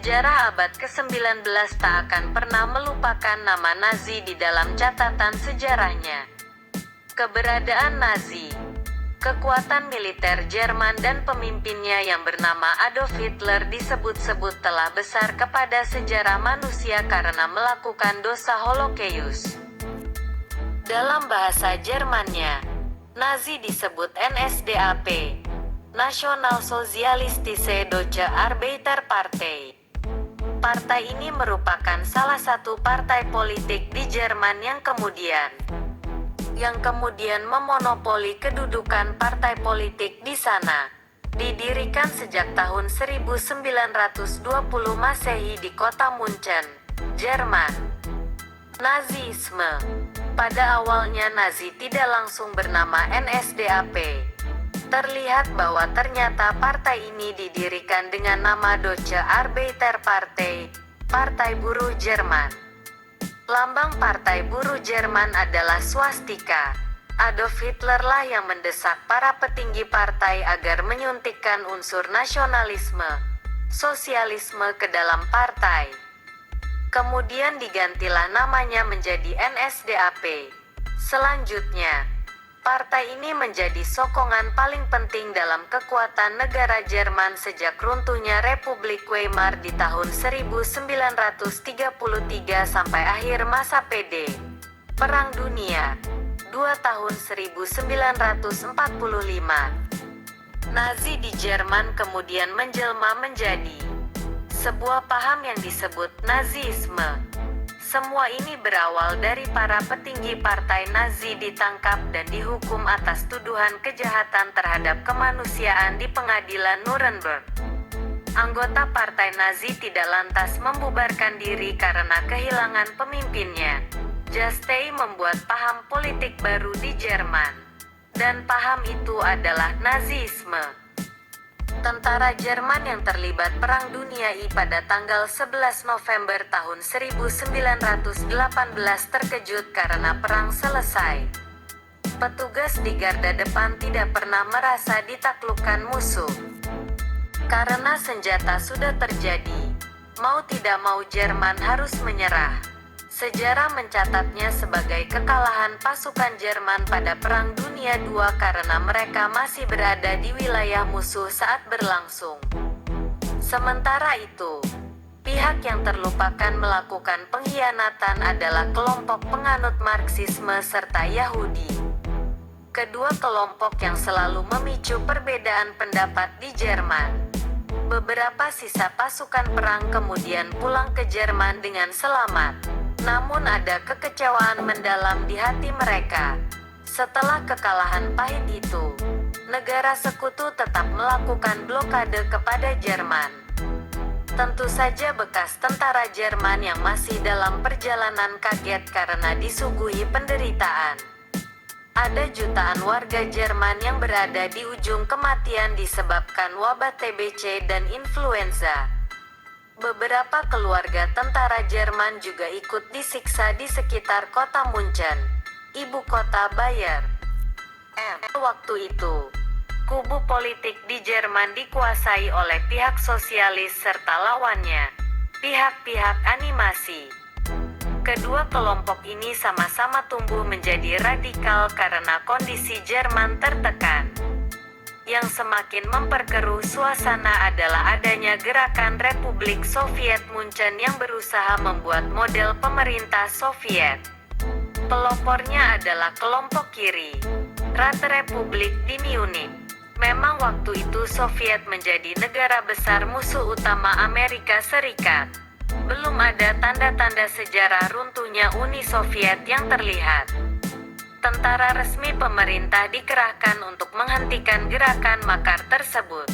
Sejarah abad ke-19 tak akan pernah melupakan nama Nazi di dalam catatan sejarahnya. Keberadaan Nazi, kekuatan militer Jerman dan pemimpinnya yang bernama Adolf Hitler disebut-sebut telah besar kepada sejarah manusia karena melakukan dosa Holocaust. Dalam bahasa Jermannya, Nazi disebut NSDAP, Nationalsozialistische Deutsche Arbeiterpartei. Partai ini merupakan salah satu partai politik di Jerman yang kemudian memonopoli kedudukan partai politik di sana. Didirikan sejak tahun 1920 Masehi di kota Munchen, Jerman. Nazisme. Pada awalnya Nazi tidak langsung bernama NSDAP. Terlihat bahwa ternyata partai ini didirikan dengan nama Deutsche Arbeiterpartei, Partai Buruh Jerman. Lambang Partai Buruh Jerman adalah swastika. Adolf Hitler lah yang mendesak para petinggi partai agar menyuntikkan unsur nasionalisme, sosialisme ke dalam partai. Kemudian digantilah namanya menjadi NSDAP. Selanjutnya, partai ini menjadi sokongan paling penting dalam kekuatan negara Jerman sejak runtuhnya Republik Weimar di tahun 1933 sampai akhir masa Perang Dunia II tahun 1945. Nazi di Jerman kemudian menjelma menjadi sebuah paham yang disebut Nazisme. Semua ini berawal dari para petinggi partai Nazi ditangkap dan dihukum atas tuduhan kejahatan terhadap kemanusiaan di pengadilan Nuremberg. Anggota partai Nazi tidak lantas membubarkan diri karena kehilangan pemimpinnya. Justei membuat paham politik baru di Jerman. Dan paham itu adalah Nazisme. Tentara Jerman yang terlibat Perang Dunia I pada tanggal 11 November tahun 1918 terkejut karena perang selesai. Petugas di garda depan tidak pernah merasa ditaklukkan musuh. Karena senjata sudah terjadi, mau tidak mau Jerman harus menyerah. Sejarah mencatatnya sebagai kekalahan pasukan Jerman pada Perang Dunia II karena mereka masih berada di wilayah musuh saat berlangsung. Sementara itu, pihak yang terlupakan melakukan pengkhianatan adalah kelompok penganut Marxisme serta Yahudi. Kedua kelompok yang selalu memicu perbedaan pendapat di Jerman. Beberapa sisa pasukan perang kemudian pulang ke Jerman dengan selamat. Namun ada kekecewaan mendalam di hati mereka. Setelah kekalahan pahit itu, negara sekutu tetap melakukan blokade kepada Jerman. Tentu saja bekas tentara Jerman yang masih dalam perjalanan kaget karena disuguhi penderitaan. Ada jutaan warga Jerman yang berada di ujung kematian disebabkan wabah TBC dan influenza. Beberapa keluarga tentara Jerman juga ikut disiksa di sekitar kota Munchen, ibu kota Bayer. Waktu itu, kubu politik di Jerman dikuasai oleh pihak sosialis serta lawannya, pihak-pihak animasi. Kedua kelompok ini sama-sama tumbuh menjadi radikal karena kondisi Jerman tertekan. Yang semakin memperkeruh suasana adalah adanya gerakan Republik Soviet Munchen yang berusaha membuat model pemerintah Soviet. Pelopornya adalah kelompok kiri, Rat Republik di Munich. Memang waktu itu Soviet menjadi negara besar musuh utama Amerika Serikat. Belum ada tanda-tanda sejarah runtuhnya Uni Soviet yang terlihat. Tentara resmi pemerintah dikerahkan untuk menghentikan gerakan makar tersebut.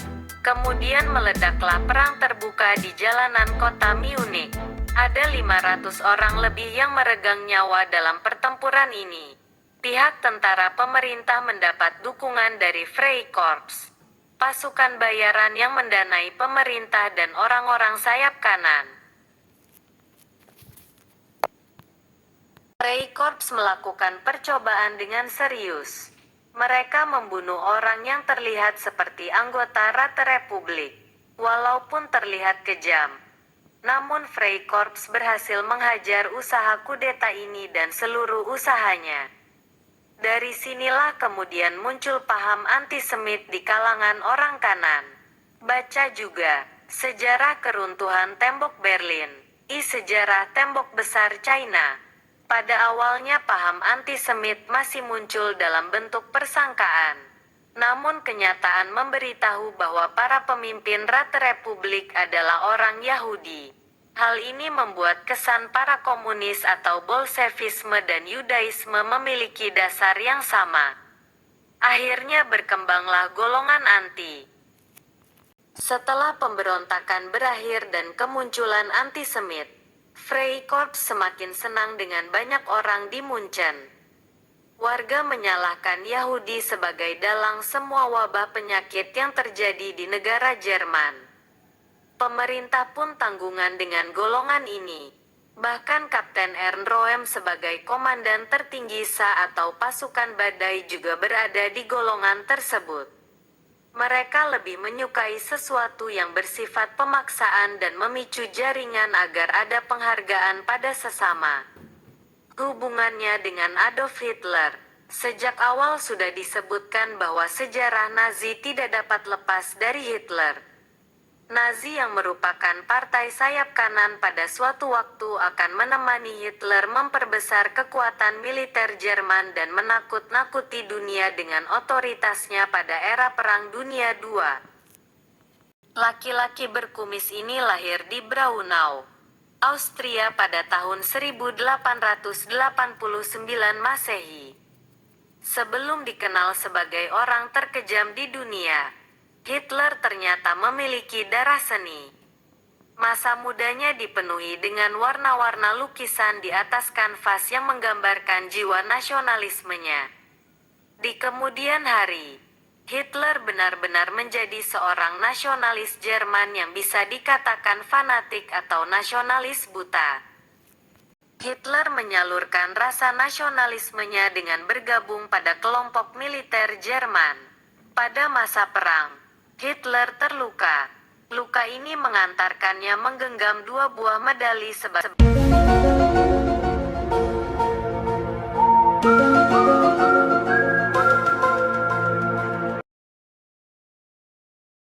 Kemudian meledaklah perang terbuka di jalanan kota Munich. Ada 500 orang lebih yang meregang nyawa dalam pertempuran ini. Pihak tentara pemerintah mendapat dukungan dari Freikorps, pasukan bayaran yang mendanai pemerintah dan orang-orang sayap kanan. Freikorps melakukan percobaan dengan serius. Mereka membunuh orang yang terlihat seperti anggota Rat Republik. Walaupun terlihat kejam, Namun Freikorps berhasil menghajar usaha kudeta ini dan seluruh usahanya. Dari sinilah kemudian muncul paham antisemit di kalangan orang kanan. Baca juga Sejarah Keruntuhan Tembok Berlin, Sejarah Tembok Besar China. Pada awalnya paham antisemit masih muncul dalam bentuk persangkaan. Namun kenyataan memberitahu bahwa para pemimpin Rate Republik adalah orang Yahudi. Hal ini membuat kesan para komunis atau Bolshevisme dan Yudaisme memiliki dasar yang sama. Akhirnya berkembanglah golongan anti. Setelah pemberontakan berakhir dan kemunculan antisemit, Freikorps semakin senang dengan banyak orang di Munchen. Warga menyalahkan Yahudi sebagai dalang semua wabah penyakit yang terjadi di negara Jerman. Pemerintah pun tanggungan dengan golongan ini. Bahkan Kapten Ernst Röhm sebagai komandan tertinggi SA atau pasukan badai juga berada di golongan tersebut. Mereka lebih menyukai sesuatu yang bersifat pemaksaan dan memicu jaringan agar ada penghargaan pada sesama. Hubungannya dengan Adolf Hitler. Sejak awal sudah disebutkan bahwa sejarah Nazi tidak dapat lepas dari Hitler. Nazi yang merupakan partai sayap kanan pada suatu waktu akan menemani Hitler memperbesar kekuatan militer Jerman dan menakut-nakuti dunia dengan otoritasnya pada era Perang Dunia II. Laki-laki berkumis ini lahir di Braunau, Austria pada tahun 1889 Masehi. Sebelum dikenal sebagai orang terkejam di dunia, Hitler ternyata memiliki darah seni. Masa mudanya dipenuhi dengan warna-warna lukisan di atas kanvas yang menggambarkan jiwa nasionalismenya. Di kemudian hari, Hitler benar-benar menjadi seorang nasionalis Jerman yang bisa dikatakan fanatik atau nasionalis buta. Hitler menyalurkan rasa nasionalismenya dengan bergabung pada kelompok militer Jerman. Pada masa perang, Hitler terluka. Luka ini mengantarkannya menggenggam 2 buah medali sebagai